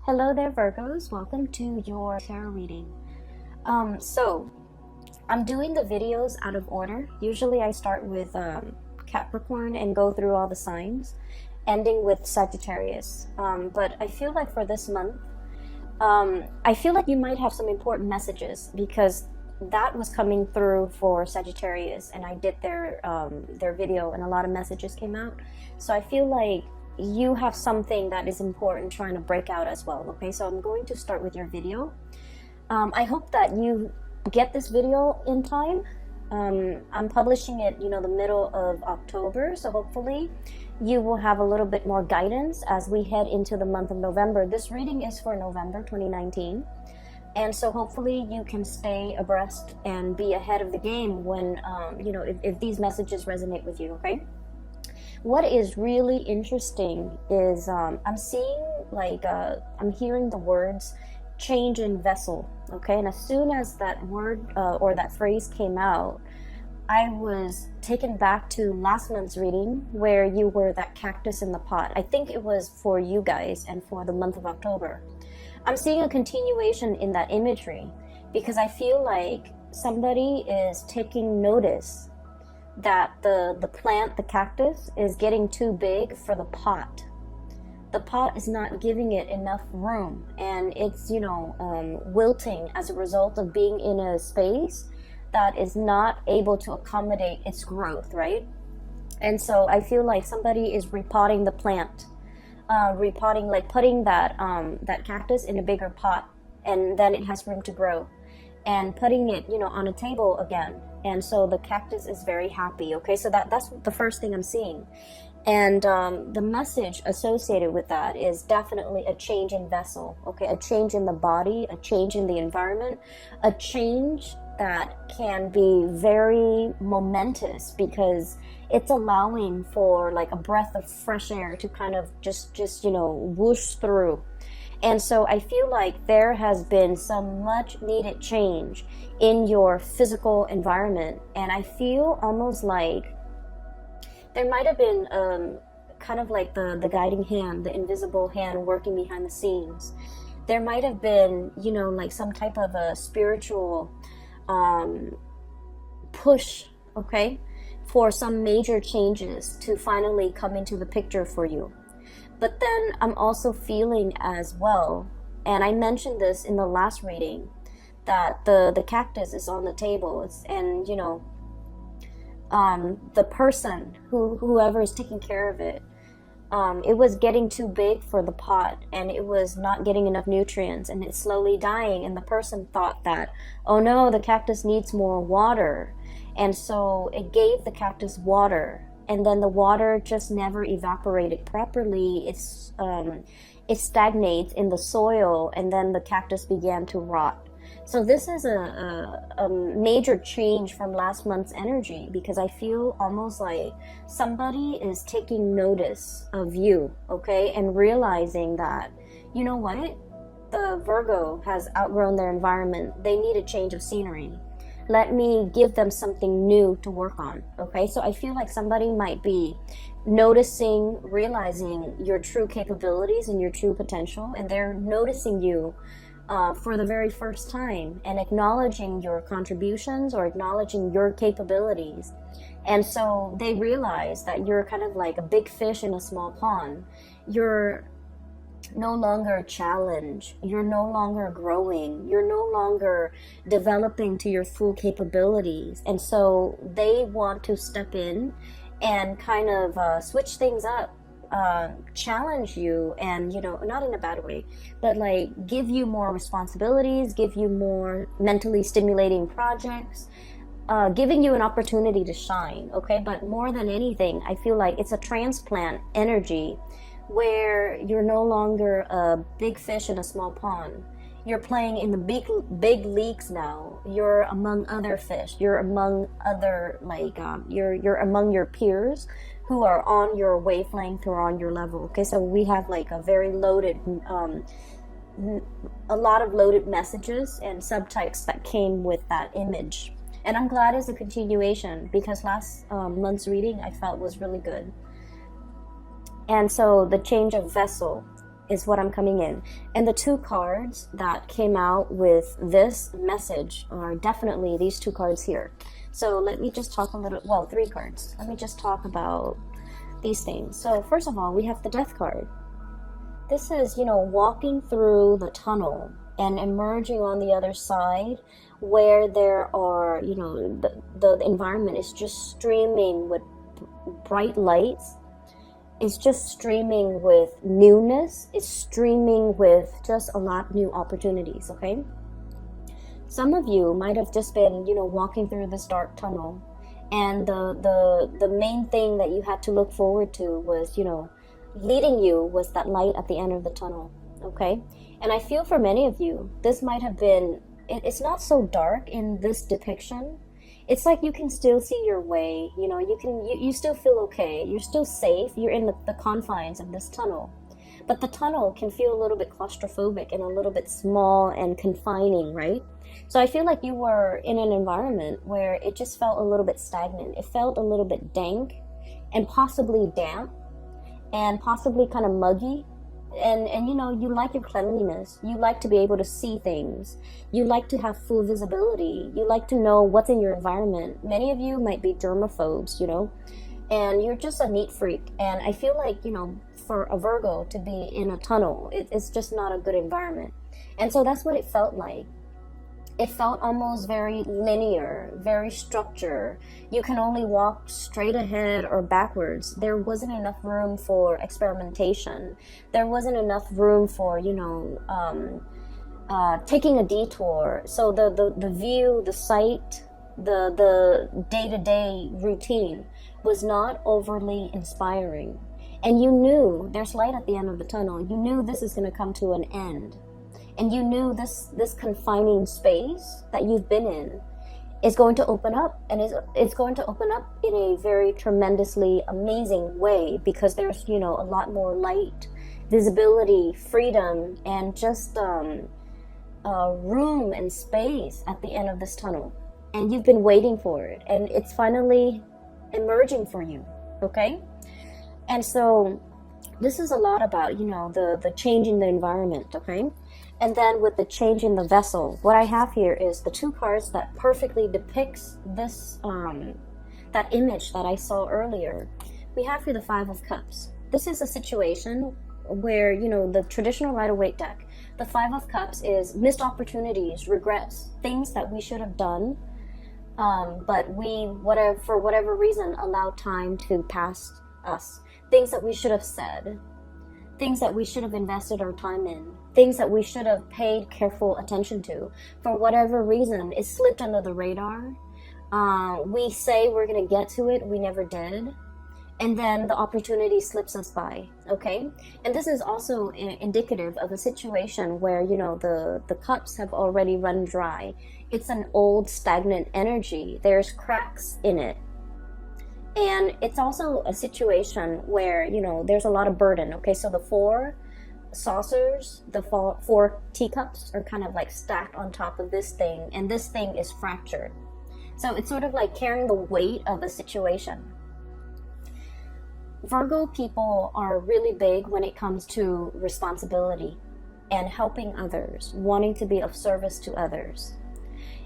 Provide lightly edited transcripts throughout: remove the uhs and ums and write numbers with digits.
Hello there, Virgos. Welcome to your tarot reading. So I'm doing the videos out of order. Usually I start with Capricorn and go through all the signs, ending with Sagittarius. But I feel like for this month, I feel like you might have some important messages because that was coming through for Sagittarius, and I did their video, and a lot of messages came out. So I feel like you have something that is important trying to break out as well. Okay, so I'm going to start with your video. I hope that you get this video in time. I'm publishing it, the middle of October, so hopefully you will have a little bit more guidance as we head into the month of November. This reading is for November 2019. And so hopefully you can stay abreast and be ahead of the game when, if these messages resonate with you, okay? What is really interesting is I'm seeing, I'm hearing the words change in vessel, okay? And as soon as that word or that phrase came out, I was taken back to last month's reading where you were that cactus in the pot. I think it was for you guys and for the month of October. I'm seeing a continuation in that imagery because I feel like somebody is taking notice that the plant, the cactus, is getting too big for the pot. The pot is not giving it enough room, and it's, wilting as a result of being in a space that is not able to accommodate its growth, right? And so I feel like somebody is repotting the plant, putting that cactus in a bigger pot, and then it has room to grow, and putting it, on a table again. And so the cactus is very happy, okay? So that's the first thing I'm seeing. And the message associated with that is definitely a change in vessel, okay? A change in the body, a change in the environment, a change that can be very momentous because it's allowing for like a breath of fresh air to kind of just whoosh through. And so I feel like there has been some much needed change in your physical environment. And I feel almost like there might have been kind of like the guiding hand, the invisible hand working behind the scenes. There might have been, like some type of a spiritual push, okay, for some major changes to finally come into the picture for you. But then I'm also feeling as well, and I mentioned this in the last reading, that the cactus is on the table, and the person whoever is taking care of it, it was getting too big for the pot, and it was not getting enough nutrients, and it's slowly dying. And the person thought that, oh no, the cactus needs more water, and so it gave the cactus water. And then the water just never evaporated properly. It stagnates in the soil, and then the cactus began to rot. So this is a major change from last month's energy, because I feel almost like somebody is taking notice of you, okay, and realizing that, you know what, the Virgo has outgrown their environment. They need a change of scenery. Let me give them something new to work on, okay? So I feel like somebody might be noticing, realizing your true capabilities and your true potential, and they're noticing you for the very first time and acknowledging your contributions or acknowledging your capabilities. And so they realize that you're kind of like a big fish in a small pond. You're no longer a challenge, you're no longer growing, you're no longer developing to your full capabilities. And so they want to step in and kind of switch things up, challenge you, and not in a bad way, but like give you more responsibilities, give you more mentally stimulating projects, giving you an opportunity to shine, okay? But more than anything, I feel like it's a transplant energy where you're no longer a big fish in a small pond. You're playing in the big leagues now. You're among other fish. You're among other you're among your peers who are on your wavelength or on your level. Okay, so we have like a very loaded, a lot of loaded messages and subtypes that came with that image. And I'm glad it's a continuation because last month's reading I felt was really good. And so the change of vessel is what I'm coming in. And the two cards that came out with this message are definitely these two cards here. So let me just talk a little, well, three cards. Let me just talk about these things. So first of all, we have the Death card. This is, you know, walking through the tunnel and emerging on the other side, where there are, you know, the environment is just streaming with bright lights. It's just streaming with newness. It's streaming with just a lot of new opportunities, okay? Some of you might have just been, you know, walking through this dark tunnel, and the main thing that you had to look forward to was, you know, leading you was that light at the end of the tunnel, okay? And I feel for many of you, this might have been, it's not so dark in this depiction. It's like you can still see your way, you know, you still feel okay, you're still safe, you're in the confines of this tunnel. But the tunnel can feel a little bit claustrophobic and a little bit small and confining, right? So I feel like you were in an environment where it just felt a little bit stagnant. It felt a little bit dank and possibly damp and possibly kind of muggy. And you know, you like your cleanliness. You like to be able to see things. You like to have full visibility. You like to know what's in your environment. Many of you might be germaphobes, you know, and you're just a neat freak. And I feel like, you know, for a Virgo to be in a tunnel, it's just not a good environment. And so that's what it felt like. It felt almost very linear, very structured. You can only walk straight ahead or backwards. There wasn't enough room for experimentation. There wasn't enough room for, you know, taking a detour. So the view, the sight, the day-to-day routine was not overly inspiring. And you knew there's light at the end of the tunnel. You knew this is going to come to an end. And you knew this confining space that you've been in is going to open up, and it's going to open up in a very tremendously amazing way, because there's, you know, a lot more light, visibility, freedom, and just room and space at the end of this tunnel. And you've been waiting for it, and it's finally emerging for you, okay? And so this is a lot about, you know, the change in the environment, okay? And then with the change in the vessel, what I have here is the two cards that perfectly depicts this, that image that I saw earlier. We have here the Five of Cups. This is a situation where, you know, the traditional Rider-Waite deck, the Five of Cups is missed opportunities, regrets, things that we should have done, but we, for whatever reason, allowed time to pass us. Things that we should have said, things that we should have invested our time in, things that we should have paid careful attention to. For whatever reason, it slipped under the radar. We say we're going to get to it, we never did. And then the opportunity slips us by, okay? And this is also indicative of a situation where, you know, the cups have already run dry. It's an old, stagnant energy. There's cracks in it. And it's also a situation where, you know, there's a lot of burden, okay? So the four saucers, the four teacups are kind of like stacked on top of this thing, and this thing is fractured. So it's sort of like carrying the weight of a situation. Virgo people are really big when it comes to responsibility and helping others, wanting to be of service to others.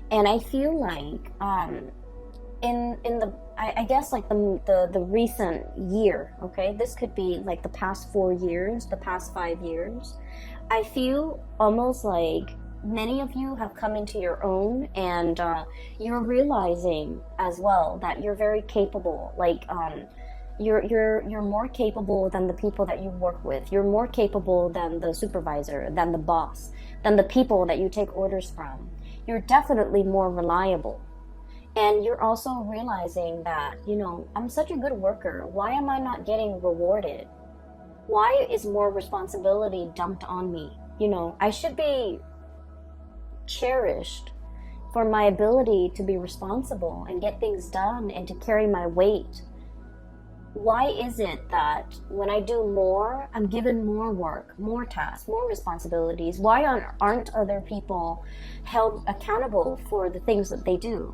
And I feel like I guess like the recent year, okay, this could be like the past 4 years, the past 5 years, I feel almost like many of you have come into your own, and you're realizing as well that you're very capable. Like you're more capable than the people that you work with. You're more capable than the supervisor, than the boss, than the people that you take orders from. You're definitely more reliable. And you're also realizing that, you know, I'm such a good worker. Why am I not getting rewarded? Why is more responsibility dumped on me? You know, I should be cherished for my ability to be responsible and get things done and to carry my weight. Why is it that when I do more, I'm given more work, more tasks, more responsibilities? Why aren't other people held accountable for the things that they do?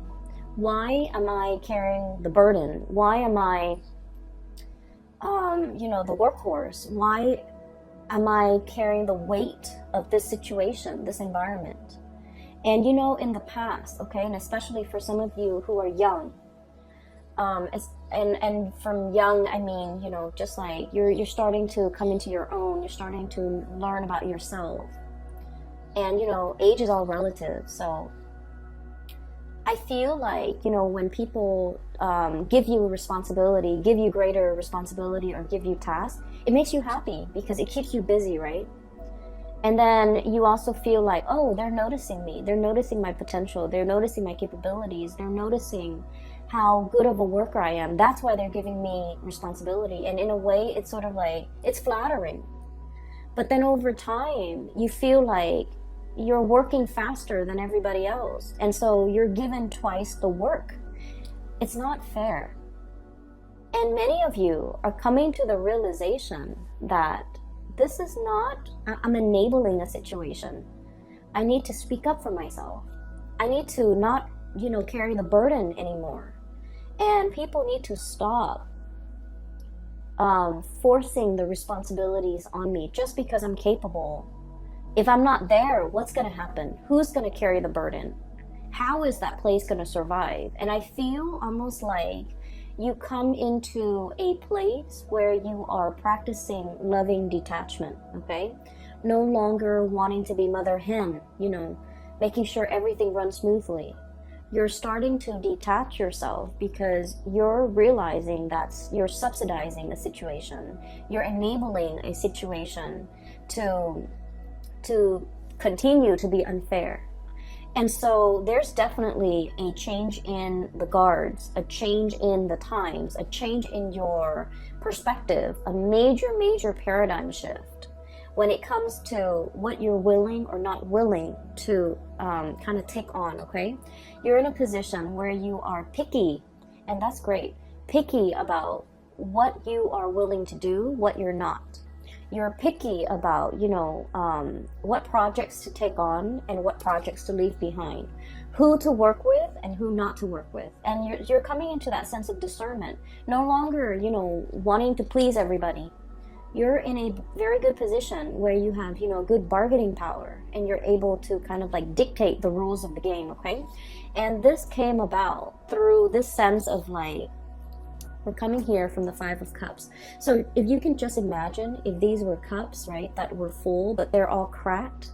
Why am I carrying the burden? Why am I, you know, the workhorse? Why Am I carrying the weight of this situation, this environment? And you know, in the past, okay, and especially for some of you who are young, and from young, I mean, you know, just like you're starting to come into your own, you're starting to learn about yourself. And you know, age is all relative, so I feel like, you know, when people give you responsibility, give you greater responsibility, or give you tasks, it makes you happy because it keeps you busy, right? And then you also feel like, oh, they're noticing me, they're noticing my potential, they're noticing my capabilities, they're noticing how good of a worker I am. That's why they're giving me responsibility. And in a way, it's sort of like, it's flattering. But then over time, you feel like you're working faster than everybody else. And so you're given twice the work. It's not fair. And many of you are coming to the realization that this is not, I'm enabling a situation. I need to speak up for myself. I need to not, you know, carry the burden anymore. And people need to stop forcing the responsibilities on me just because I'm capable. If I'm not there, what's going to happen? Who's going to carry the burden? How is that place going to survive? And I feel almost like you come into a place where you are practicing loving detachment, okay? No longer wanting to be mother hen, you know, making sure everything runs smoothly. You're starting to detach yourself because you're realizing that you're subsidizing a situation. You're enabling a situation to continue to be unfair. And so there's definitely a change in the guards, a change in the times, a change in your perspective, a major paradigm shift when it comes to what you're willing or not willing to kind of take on, okay? You're in a position where you are picky, and that's great, picky about what you are willing to do, what you're not. You're picky about, you know, what projects to take on and what projects to leave behind, who to work with and who not to work with. And you're coming into that sense of discernment, no longer, you know, wanting to please everybody. You're in a very good position where you have, you know, good bargaining power and you're able to kind of like dictate the rules of the game, okay? And this came about through this sense of like, we're coming here from the Five of Cups. So if you can just imagine if these were cups, right, that were full, but they're all cracked.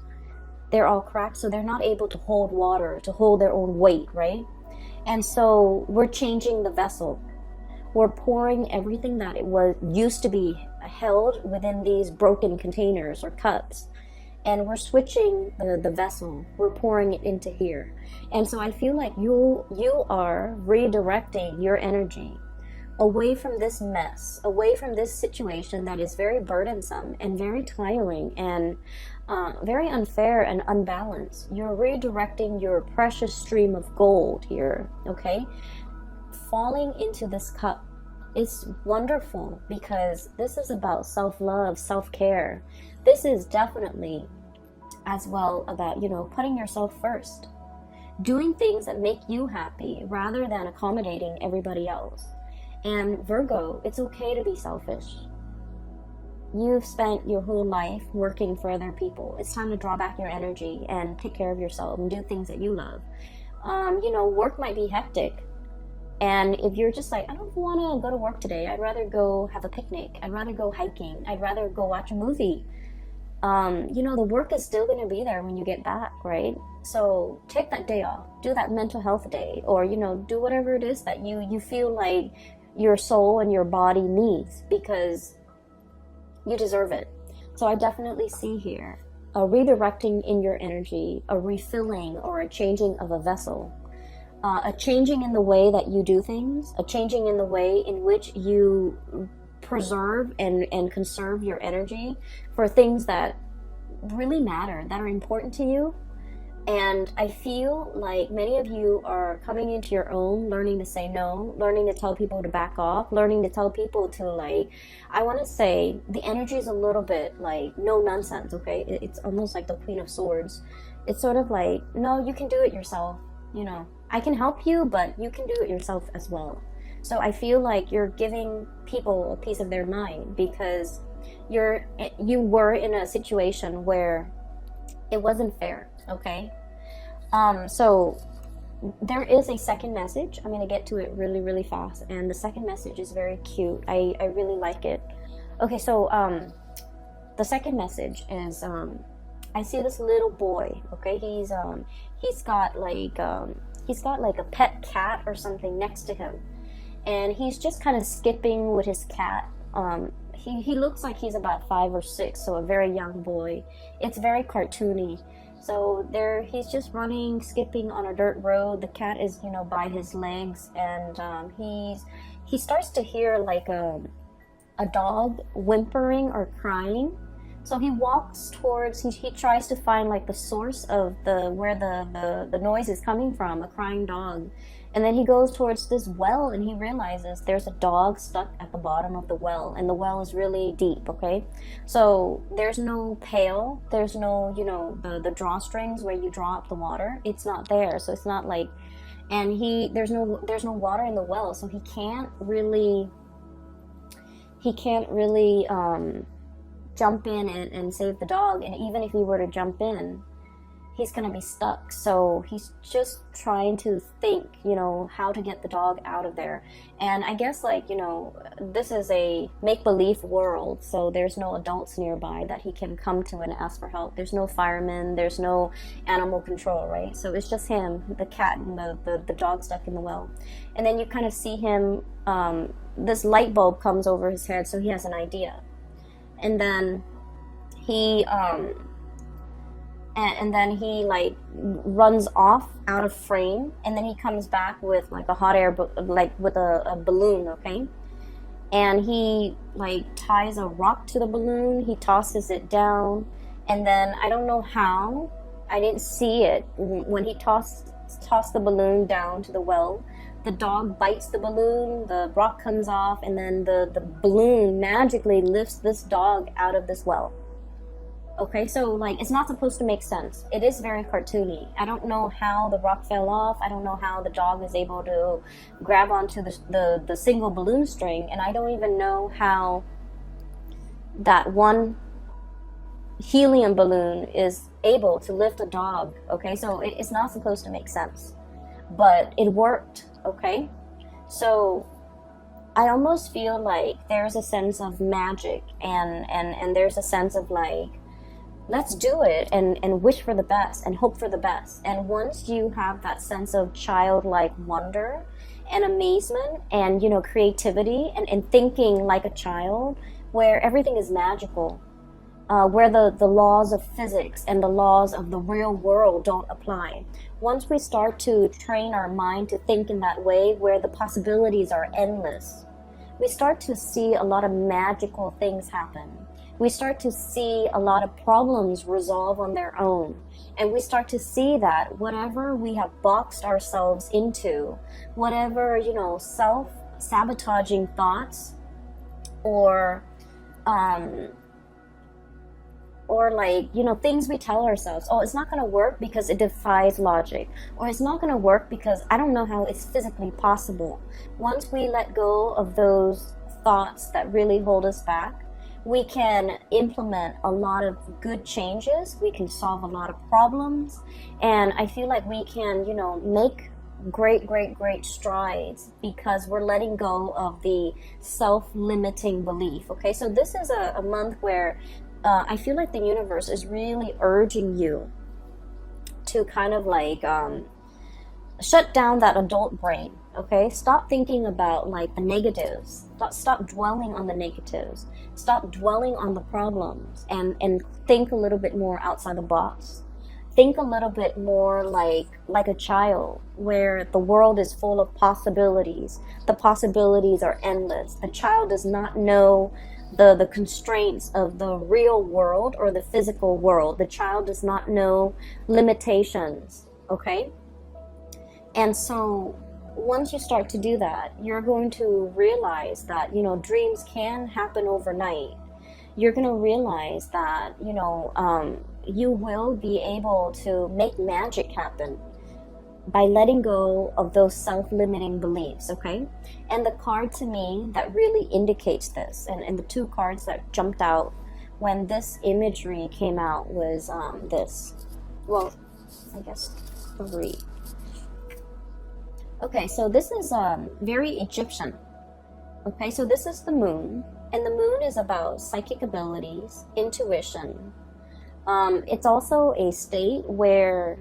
They're all cracked, so they're not able to hold water, to hold their own weight, right? And so we're changing the vessel. We're pouring everything that it was used to be held within these broken containers or cups. And we're switching the vessel. We're pouring it into here. And so I feel like you are redirecting your energy away from this mess, away from this situation that is very burdensome and very tiring and very unfair and unbalanced. You're redirecting your precious stream of gold here, okay? Falling into this cup is wonderful because this is about self-love, self-care. This is definitely as well about, you know, putting yourself first. Doing things that make you happy rather than accommodating everybody else. And Virgo, it's okay to be selfish. You've spent your whole life working for other people. It's time to draw back your energy and take care of yourself and do things that you love. You know, work might be hectic. And if you're just like, I don't want to go to work today. I'd rather go have a picnic. I'd rather go hiking. I'd rather go watch a movie. You know, the work is still going to be there when you get back, right? So take that day off. Do that mental health day. Or, you know, do whatever it is that you feel like your soul and your body needs because you deserve it. So I definitely see here a redirecting in your energy, a refilling or a changing of a vessel, a changing in the way that you do things, a changing in the way in which you preserve and conserve your energy for things that really matter, that are important to you. And I feel like many of you are coming into your own, learning to say no, learning to tell people to back off, learning to tell people to like, I want to say the energy is a little bit like no nonsense, okay? It's almost like the Queen of Swords. It's sort of like, no, you can do it yourself. You know, I can help you, but you can do it yourself as well. So I feel like you're giving people a piece of their mind because you were in a situation where it wasn't fair, okay? So there is a second message. I'm going to get to it really, really fast. And the second message is very cute. I really like it. Okay, so the second message is I see this little boy, okay? He's got like a pet cat or something next to him. And he's just kind of skipping with his cat. He looks like he's about 5 or 6, so a very young boy. It's very cartoony. So he's just running, skipping on a dirt road. The cat is, by his legs, and he starts to hear like a dog whimpering or crying. So he walks towards. He tries to find like the source of where the noise is coming from, a crying dog. And then he goes towards this well, and he realizes there's a dog stuck at the bottom of the well, and the well is really deep, okay? So there's no pail, there's no, the drawstrings where you draw up the water. It's not there, so it's not like, and there's no water in the well, so he can't really jump in and save the dog. And even if he were to jump in, he's gonna be stuck. So he's just trying to think, how to get the dog out of there. And I guess this is a make-believe world, so there's no adults nearby that he can come to and ask for help. There's no firemen, there's no animal control, right? So it's just him, the cat, and the dog stuck in the well. And then you kind of see him, this light bulb comes over his head, so he has an idea. And then he like runs off out of frame, and then he comes back with like a hot air with a balloon, okay? And he like ties a rock to the balloon, he tosses it down, and then I don't know how, I didn't see it, when he tossed the balloon down to the well, the dog bites the balloon, the rock comes off, and then the balloon magically lifts this dog out of this well. Okay, so like it's not supposed to make sense. It is very cartoony. I don't know how the rock fell off. I don't know how the dog is able to grab onto the single balloon string, and I don't even know how that one helium balloon is able to lift a dog. Okay, so it's not supposed to make sense, but it worked. Okay, so I almost feel like there's a sense of magic, and there's a sense of like, let's do it and wish for the best and hope for the best. And once you have that sense of childlike wonder and amazement and creativity and thinking like a child, where everything is magical, where the laws of physics and the laws of the real world don't apply. Once we start to train our mind to think in that way, where the possibilities are endless, we start to see a lot of magical things happen. We start to see a lot of problems resolve on their own. And we start to see that whatever we have boxed ourselves into, whatever, self-sabotaging thoughts or things we tell ourselves, oh, it's not going to work because it defies logic, or it's not going to work because I don't know how it's physically possible. Once we let go of those thoughts that really hold us back, we can implement a lot of good changes. We can solve a lot of problems. And I feel like we can, make great strides because we're letting go of the self-limiting belief. Okay, so this is a month where I feel like the universe is really urging you to kind of like shut down that adult brain. Okay, stop thinking about like the negatives. Stop dwelling on the negatives. Stop dwelling on the problems, and think a little bit more outside the box. Think a little bit more like a child, where the world is full of possibilities. The possibilities are endless. The child does not know the constraints of the real world or the physical world. The child does not know limitations, okay? And so once you start to do that, you're going to realize that, dreams can happen overnight. You're going to realize that, you will be able to make magic happen. by letting go of those self-limiting beliefs, okay? And the card to me that really indicates this, and the two cards that jumped out when this imagery came out was this. Well, I guess 3. Okay, so this is very Egyptian. Okay, so this is the moon, and the moon is about psychic abilities, intuition. It's also a state where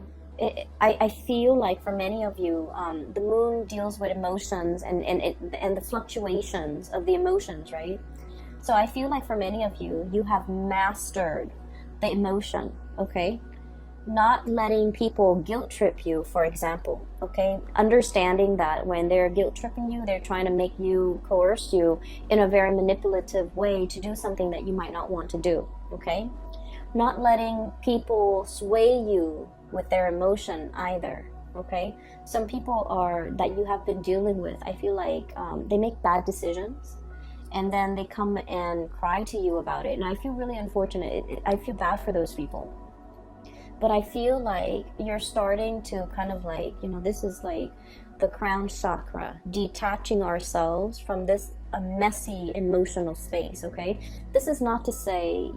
I feel like for many of you, the moon deals with emotions and the fluctuations of the emotions, right? So I feel like for many of you, you have mastered the emotion, okay? Not letting people guilt trip you, for example, okay? Understanding that when they're guilt tripping you, they're trying to make you, coerce you in a very manipulative way to do something that you might not want to do, okay? Not letting people sway you with their emotion either, okay? Some people that you have been dealing with, I feel like they make bad decisions and then they come and cry to you about it. And I feel really unfortunate. I feel bad for those people. But I feel like you're starting to kind of like, this is like the crown chakra, detaching ourselves from this messy emotional space, okay? This is not to say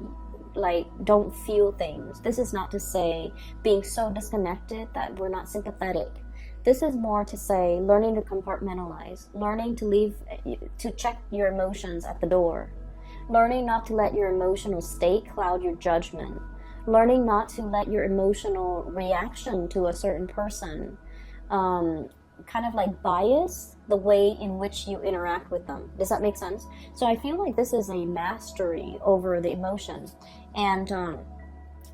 like don't feel things. This is not to say being so disconnected that we're not sympathetic. This is more to say learning to compartmentalize, learning to check your emotions at the door, learning not to let your emotional state cloud your judgment, learning not to let your emotional reaction to a certain person kind of like bias the way in which you interact with them. Does that make sense? So I feel like this is a mastery over the emotion, and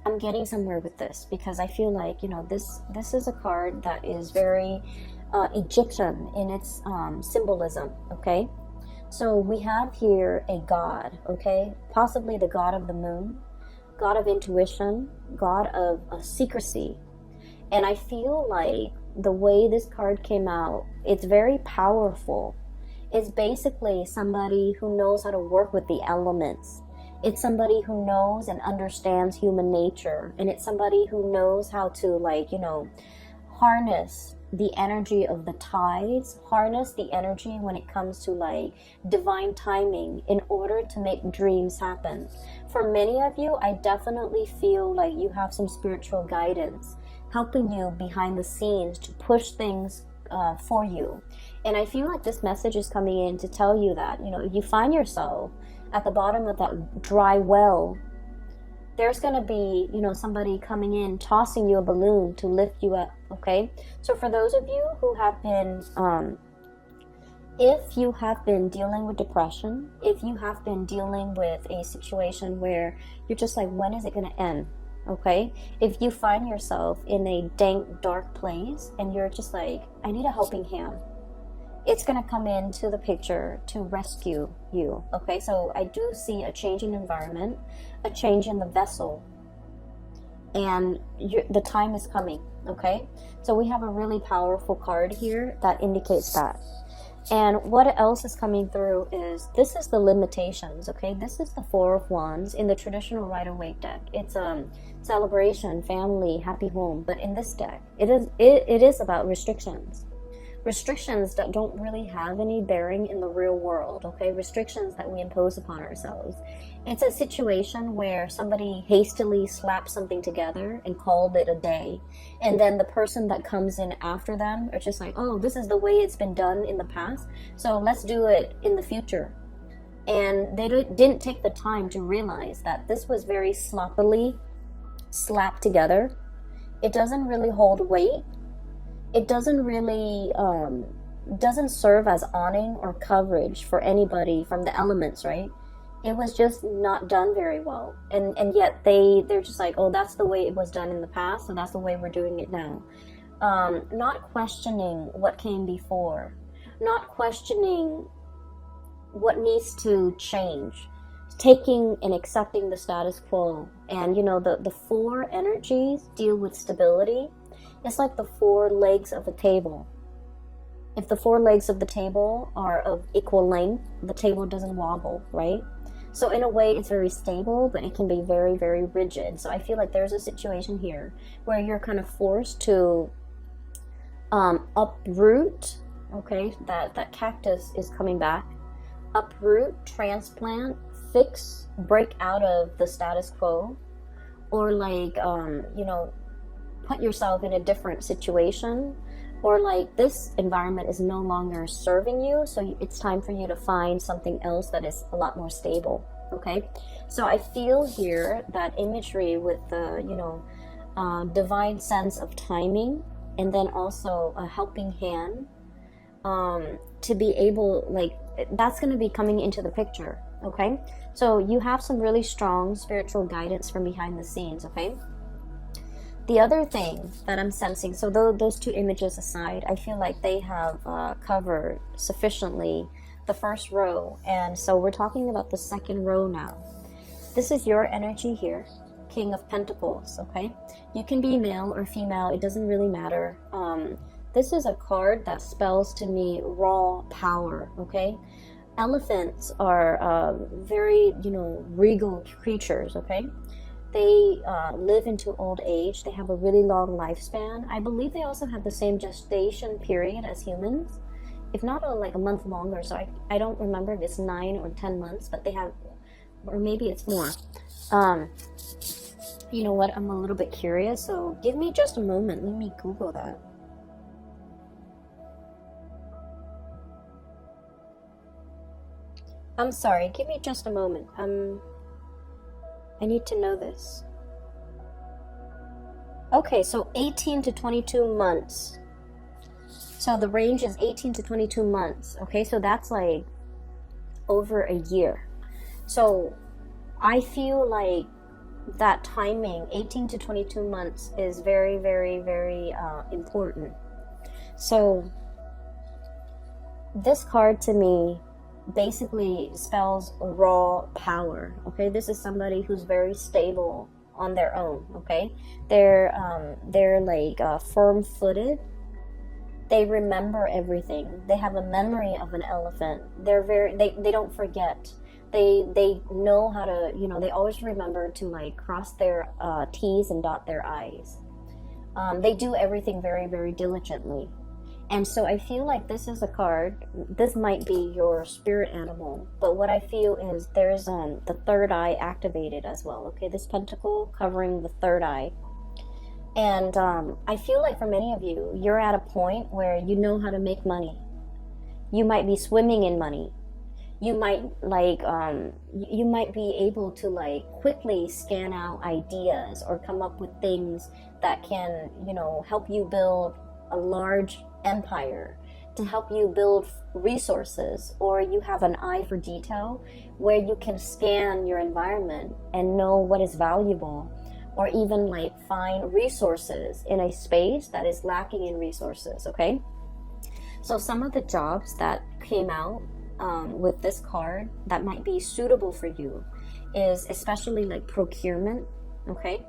I'm getting somewhere with this because I feel like this is a card that is very Egyptian in its symbolism, okay? So we have here a god, okay? Possibly the god of the moon, god of intuition, god of secrecy. And I feel like the way this card came out, it's very powerful. It's basically somebody who knows how to work with the elements. It's somebody who knows and understands human nature. And it's somebody who knows how to harness the energy of the tides, harness the energy when it comes to divine timing in order to make dreams happen. For many of you, I definitely feel like you have some spiritual guidance helping you behind the scenes to push things for you. And I feel like this message is coming in to tell you that, if you find yourself at the bottom of that dry well, there's going to be, somebody coming in, tossing you a balloon to lift you up, okay? So for those of you who have been, if you have been dealing with depression, if you have been dealing with a situation where you're just like, when is it going to end? Okay, if you find yourself in a dank, dark place and you're just like, I need a helping hand, it's going to come into the picture to rescue you. Okay, so I do see a change in environment, a change in the vessel, and the time is coming. Okay, so we have a really powerful card here that indicates that. And what else is coming through is, this is the limitations, okay? This is the Four of Wands in the traditional Rider-Waite deck. It's celebration, family, happy home. But in this deck, it is about restrictions. Restrictions that don't really have any bearing in the real world, okay? Restrictions that we impose upon ourselves. It's a situation where somebody hastily slapped something together and called it a day. And then the person that comes in after them are just like, oh, this is the way it's been done in the past, so let's do it in the future. And they didn't take the time to realize that this was very sloppily slapped together. It doesn't really hold weight. It doesn't really doesn't serve as awning or coverage for anybody from the elements, right? It was just not done very well, and yet they're just like, oh, that's the way it was done in the past, so that's the way we're doing it now. Not questioning what came before, not questioning what needs to change, taking and accepting the status quo. And the four energies deal with stability. It's like the four legs of a table. If the four legs of the table are of equal length, the table doesn't wobble, right? So in a way, it's very stable, but it can be very, very rigid. So I feel like there's a situation here where you're kind of forced to Uproot, okay, that cactus is coming back. Uproot, transplant, fix, break out of the status quo, or like you know, put yourself in a different situation, or like this environment is no longer serving you, so it's time for you to find something else that is a lot more stable. Okay, so I feel here that imagery with the, you know, divine sense of timing, and then also a helping hand, to be able, like, that's going to be coming into the picture. Okay, so you have some really strong spiritual guidance from behind the scenes. Okay, the other thing that I'm sensing, so those two images aside, I feel like they have covered sufficiently the first row, and so we're talking about the second row now. This is your energy here, King of Pentacles. Okay, you can be male or female, it doesn't really matter. This is a card that spells to me raw power. Okay, elephants are very, you know, regal creatures. Okay, they live into old age, they have a really long lifespan. I believe they also have the same gestation period as humans, if not like a month longer. So I don't remember if it's 9 or 10 months, but they have, or maybe it's more. You know what, I'm a little bit curious, so give me just a moment, let me Google that. I'm sorry, give me just a moment. I need to know this. Okay, so 18 to 22 months. So the range is 18 to 22 months. Okay, so that's like over a year. So I feel like that timing, 18 to 22 months, is very, very, very important. So this card to me basically spells raw power. Okay, this is somebody who's very stable on their own. Okay, they're like firm-footed. They remember everything. They have a memory of an elephant. They don't forget. They know how to, you know, they always remember to like cross their T's and dot their I's. They do everything very, very diligently. And so I feel like this is a card, this might be your spirit animal, but what I feel is there's the third eye activated as well. Okay, this pentacle covering the third eye. And I feel like for many of you, you're at a point where you know how to make money. You might be swimming in money. You might like you might be able to like quickly scan out ideas or come up with things that can, you know, help you build a large empire, to help you build resources, or you have an eye for detail where you can scan your environment and know what is valuable, or even like find resources in a space that is lacking in resources. Okay, so some of the jobs that came out with this card that might be suitable for you is especially like procurement. Okay,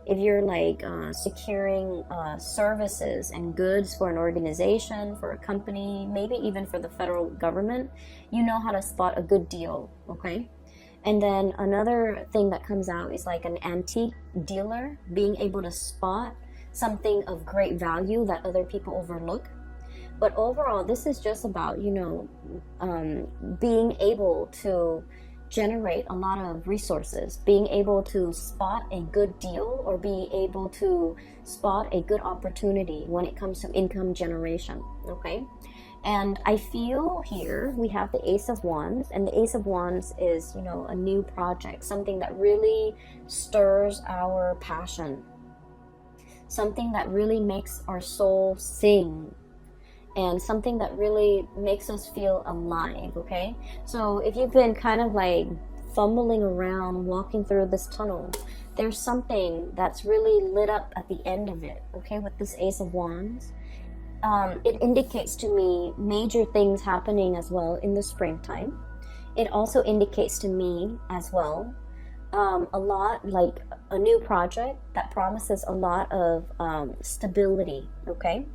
if you're like securing services and goods for an organization, for a company, maybe even for the federal government, you know how to spot a good deal. Okay, and then another thing that comes out is like an antique dealer, being able to spot something of great value that other people overlook. But overall, this is just about, you know, being able to generate a lot of resources, being able to spot a good deal, or be able to spot a good opportunity when it comes to income generation. Okay, and I feel here we have the Ace of Wands, and the Ace of Wands is, you know, a new project, something that really stirs our passion, something that really makes our soul sing, and something that really makes us feel alive. Okay, so if you've been kind of like fumbling around walking through this tunnel, there's something that's really lit up at the end of it. Okay, with this Ace of Wands, it indicates to me major things happening as well in the springtime. It also indicates to me as well a lot like a new project that promises a lot of stability. Okay,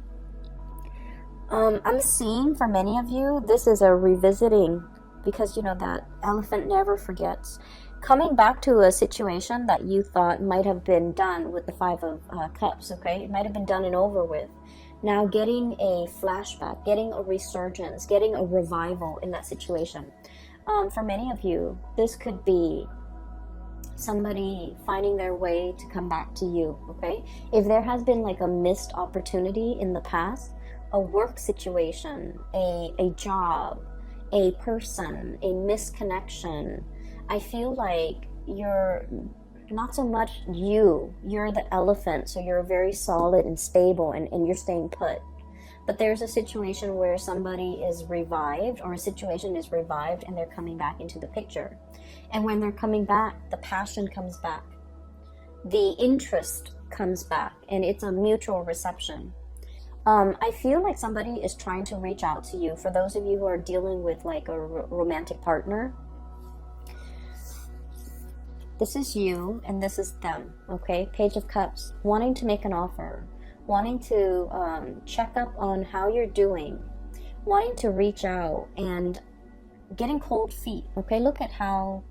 I'm seeing for many of you, this is a revisiting, because you know that elephant never forgets. coming back to a situation that you thought might have been done with the Five of Cups, okay? It might have been done and over with. Now getting a flashback, getting a resurgence, getting a revival in that situation. For many of you, this could be somebody finding their way to come back to you, okay? If there has been like a missed opportunity in the past, a work situation, a job, a person, a misconnection, I feel like you're not so much you're the elephant, so you're very solid and stable and you're staying put. But there's a situation where somebody is revived, or a situation is revived, and they're coming back into the picture. And when they're coming back, the passion comes back, the interest comes back, and it's a mutual reception. I feel like somebody is trying to reach out to you. For those of you who are dealing with like a romantic partner, this is you and this is them, okay? Page of Cups, wanting to make an offer, wanting to check up on how you're doing, wanting to reach out, and getting cold feet, okay? Look at how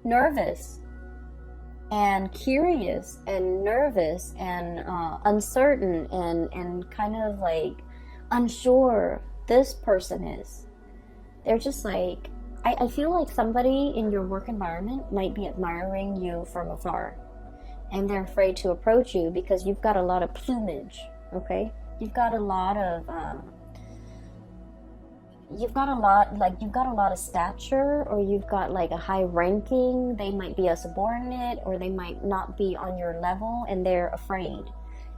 nervous and curious and nervous and uncertain and kind of like unsure this person is. They're just like, I feel like somebody in your work environment might be admiring you from afar, and they're afraid to approach you because you've got a lot of plumage, okay? You've got a lot of you've got a lot of stature, or you've got like a high ranking. They might be a subordinate, or they might not be on your level, and they're afraid.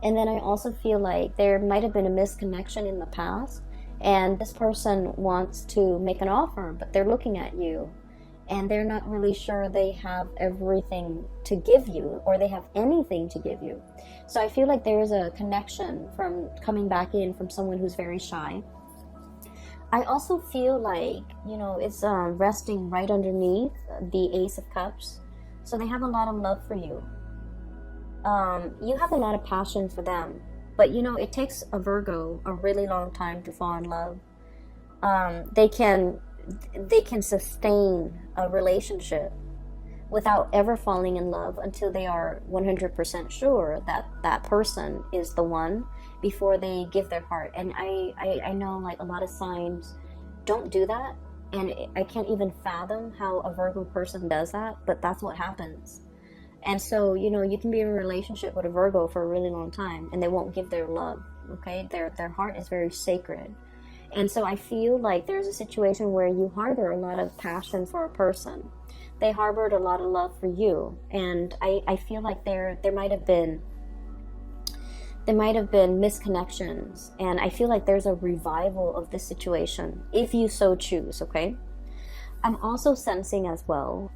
And then I also feel like there might have been a misconnection in the past, and this person wants to make an offer, but they're looking at you and they're not really sure they have everything to give you, or they have anything to give you. So I feel like there's a connection from coming back in from someone who's very shy. I also feel like, you know, it's resting right underneath the Ace of Cups. So they have a lot of love for you. You have a lot of passion for them. But, you know, it takes a Virgo a really long time to fall in love. They can sustain a relationship without ever falling in love until they are 100% sure that that person is the one before they give their heart. And I know like a lot of signs don't do that, and I can't even fathom how a Virgo person does that, but that's what happens. And so, you know, you can be in a relationship with a Virgo for a really long time and they won't give their love, okay? Their heart is very sacred. And so I feel like there's a situation where you harbor a lot of passion for a person. They harbored a lot of love for you. And I feel like there might have been misconnections. And I feel like there's a revival of this situation, if you so choose, okay? I'm also sensing as well,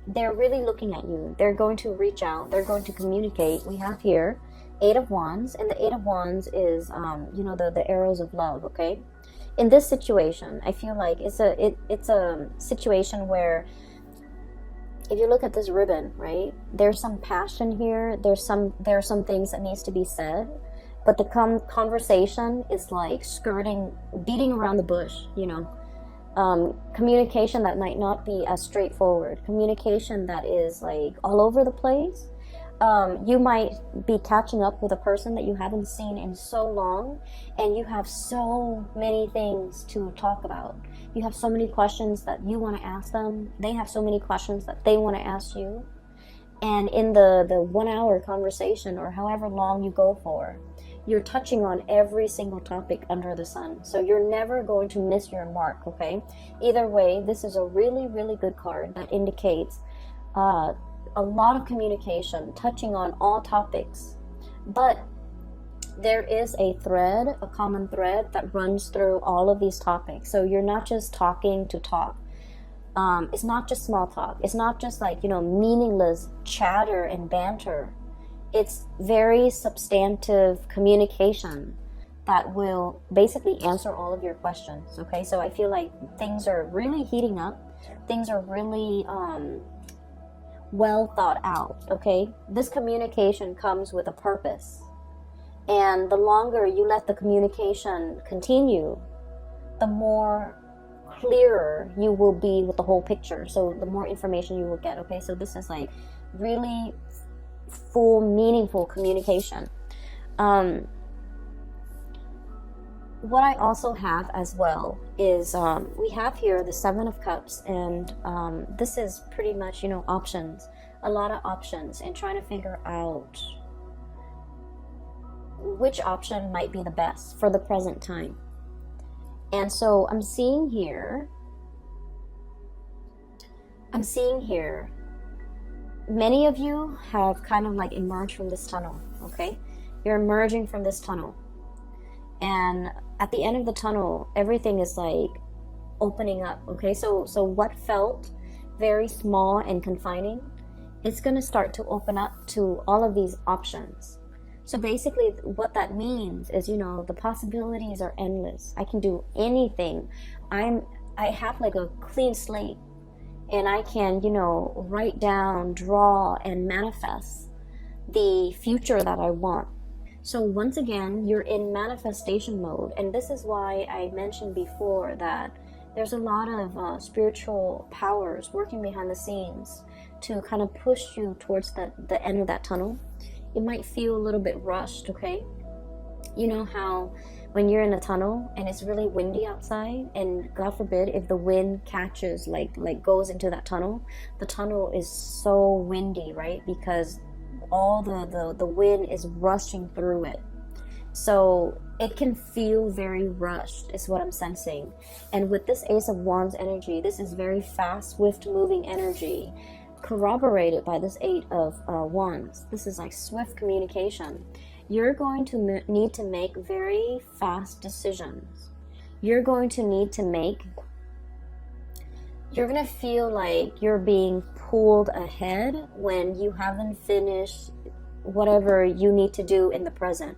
they're really looking at you. They're going to reach out. They're going to communicate. We have here 8 of Wands, and the 8 of Wands is, you know, the arrows of love, okay? In this situation, I feel like it's a situation where, if you look at this ribbon, right, there's some passion here. There are some things that needs to be said, but the conversation is like beating around the bush, you know. Communication that might not be as straightforward, communication that is like all over the place. You might be catching up with a person that you haven't seen in so long, and you have so many things to talk about. You have so many questions that you want to ask them. They have so many questions that they want to ask you. And in the 1 hour conversation, or however long you go for, you're touching on every single topic under the sun. So you're never going to miss your mark, okay? Either way, this is a really, really good card that indicates a lot of communication, touching on all topics. But there is a thread, a common thread that runs through all of these topics. So you're not just talking to talk. It's not just small talk. It's not just like, you know, meaningless chatter and banter. It's very substantive communication that will basically answer all of your questions, okay? So I feel like things are really heating up. Things are really well thought out, okay? This communication comes with a purpose. And the longer you let the communication continue, the more clearer you will be with the whole picture. So the more information you will get. Okay, so this is like really full, meaningful communication. What I also have as well is we have here the Seven of Cups, and this is pretty much, you know, options, a lot of options, and trying to figure out which option might be the best for the present time. And so I'm seeing here, many of you have kind of like emerged from this tunnel, okay? You're emerging from this tunnel. And at the end of the tunnel, everything is like opening up, okay? So what felt very small and confining, it's going to start to open up to all of these options. So basically what that means is, you know, the possibilities are endless. I can do anything. I have like a clean slate, and I can, you know, write down, draw, and manifest the future that I want. So once again, you're in manifestation mode. And this is why I mentioned before that there's a lot of spiritual powers working behind the scenes to kind of push you towards the end of that tunnel. It might feel a little bit rushed, okay? You know how when you're in a tunnel and it's really windy outside, and God forbid if the wind catches, like goes into that tunnel, the tunnel is so windy, right? Because all the wind is rushing through it. So it can feel very rushed is what I'm sensing. And with this Ace of Wands energy, this is very fast, swift moving energy, corroborated by this Eight of Wands. This is like swift communication. You're going to need to make very fast decisions. You're going to feel like you're being pulled ahead when you haven't finished whatever you need to do in the present.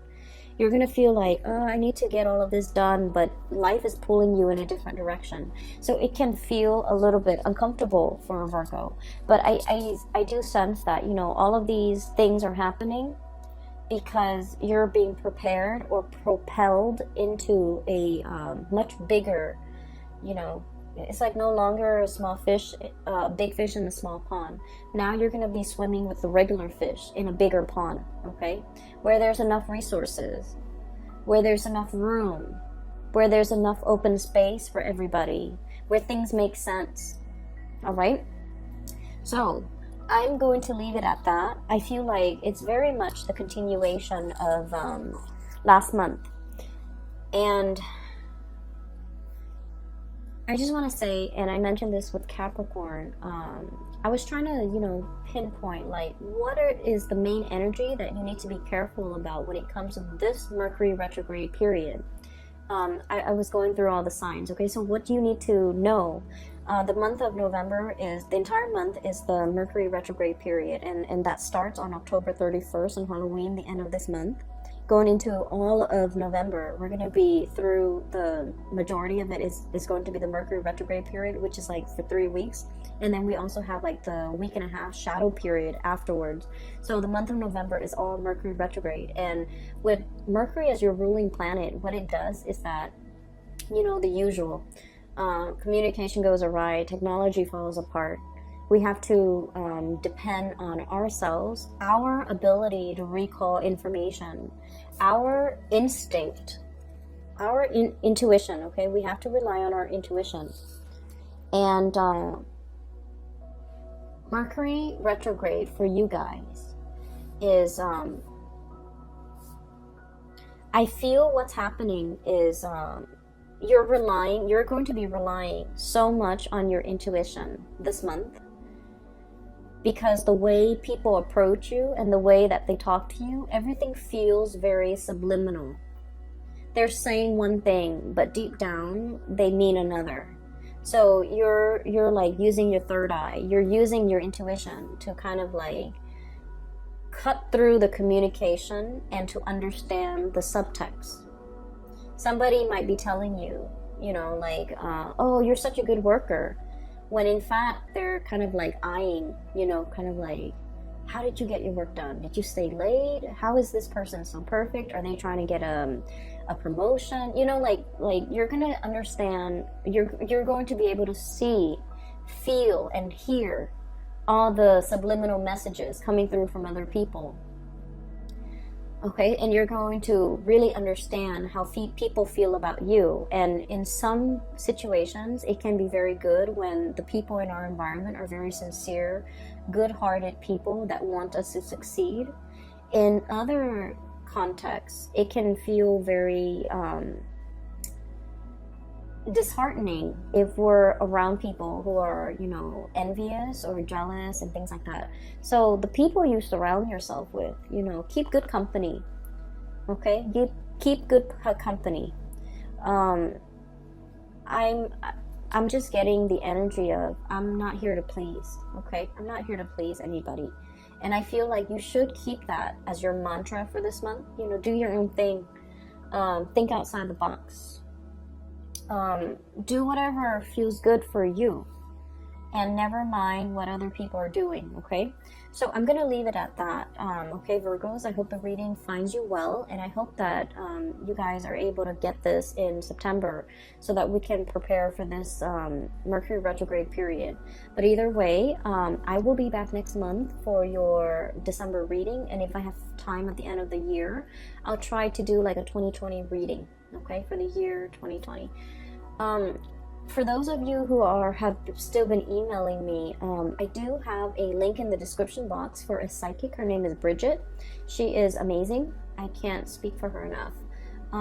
You're going to feel like, oh, I need to get all of this done, but life is pulling you in a different direction. So it can feel a little bit uncomfortable for a Virgo. But I do sense that, you know, all of these things are happening because you're being prepared or propelled into a much bigger, you know, it's like no longer a small fish, a big fish in a small pond. Now you're going to be swimming with the regular fish in a bigger pond, okay? Where there's enough resources, where there's enough room, where there's enough open space for everybody, where things make sense, all right? So I'm going to leave it at that. I feel like it's very much the continuation of last month. And I just want to say, and I mentioned this with Capricorn, I was trying to, you know, pinpoint like what is the main energy that you need to be careful about when it comes to this Mercury retrograde period. I was going through all the signs, okay? So what do you need to know? The month of November the entire month is the Mercury retrograde period, and that starts on October 31st on Halloween, the end of this month. Going into all of November, we're going to be through the majority of it is going to be the Mercury retrograde period, which is like for 3 weeks. And then we also have like the week and a half shadow period afterwards. So the month of November is all Mercury retrograde. And with Mercury as your ruling planet, what it does is that, you know, the usual, communication goes awry, technology falls apart. We have to depend on ourselves, our ability to recall information, our instinct, our intuition, okay? We have to rely on our intuition. And Mercury retrograde for you guys is, I feel what's happening is you're going to be relying so much on your intuition this month. Because the way people approach you and the way that they talk to you, everything feels very subliminal. They're saying one thing, but deep down, they mean another. So you're like using your third eye. You're using your intuition to kind of like cut through the communication and to understand the subtext. Somebody might be telling you, you know, like, oh, you're such a good worker. When in fact, they're kind of like eyeing, you know, kind of like how did you get your work done? Did you stay late? How is this person so perfect? Are they trying to get a promotion? You know, like you're gonna understand, you're going to be able to see, feel, and hear all the subliminal messages coming through from other people. Okay, and you're going to really understand how people feel about you. And in some situations, it can be very good when the people in our environment are very sincere, good-hearted people that want us to succeed. In other contexts, it can feel very disheartening if we're around people who are, you know, envious or jealous and things like that. So the people you surround yourself with, you know, keep good company. Okay, keep good company. I'm just getting the energy of, I'm not here to please. Okay, I'm not here to please anybody, and I feel like you should keep that as your mantra for this month. You know, do your own thing. Think outside the box. Do whatever feels good for you, and never mind what other people are doing. Okay, so I'm gonna leave it at that. Okay, Virgos, I hope the reading finds you well, and I hope that you guys are able to get this in September so that we can prepare for this Mercury retrograde period. But either way, I will be back next month for your December reading, and if I have time at the end of the year, I'll try to do like a 2020 reading, okay, for the year 2020. For those of you who have still been emailing me, I do have a link in the description box for a psychic. Her name is Bridget. She is amazing. I can't speak for her enough.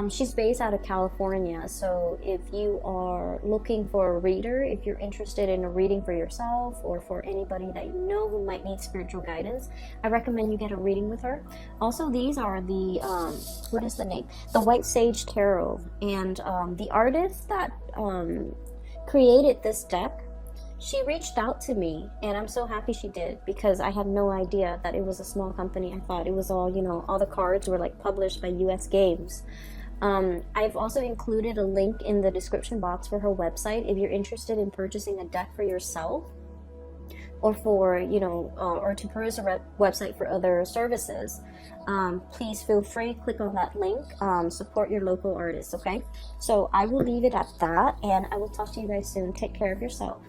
She's based out of California, so if you are looking for a reader, if you're interested in a reading for yourself or for anybody that you know who might need spiritual guidance, I recommend you get a reading with her. Also, these are the, what is the name? The White Sage Tarot, and the artist that created this deck, she reached out to me, and I'm so happy she did, because I had no idea that it was a small company. I thought it was all, you know, all the cards were like published by US Games. I've also included a link in the description box for her website if you're interested in purchasing a deck for yourself, or for, you know, or to peruse a website for other services. Please feel free, click on that link, support your local artists. Okay, so I will leave it at that, and I will talk to you guys soon. Take care of yourself.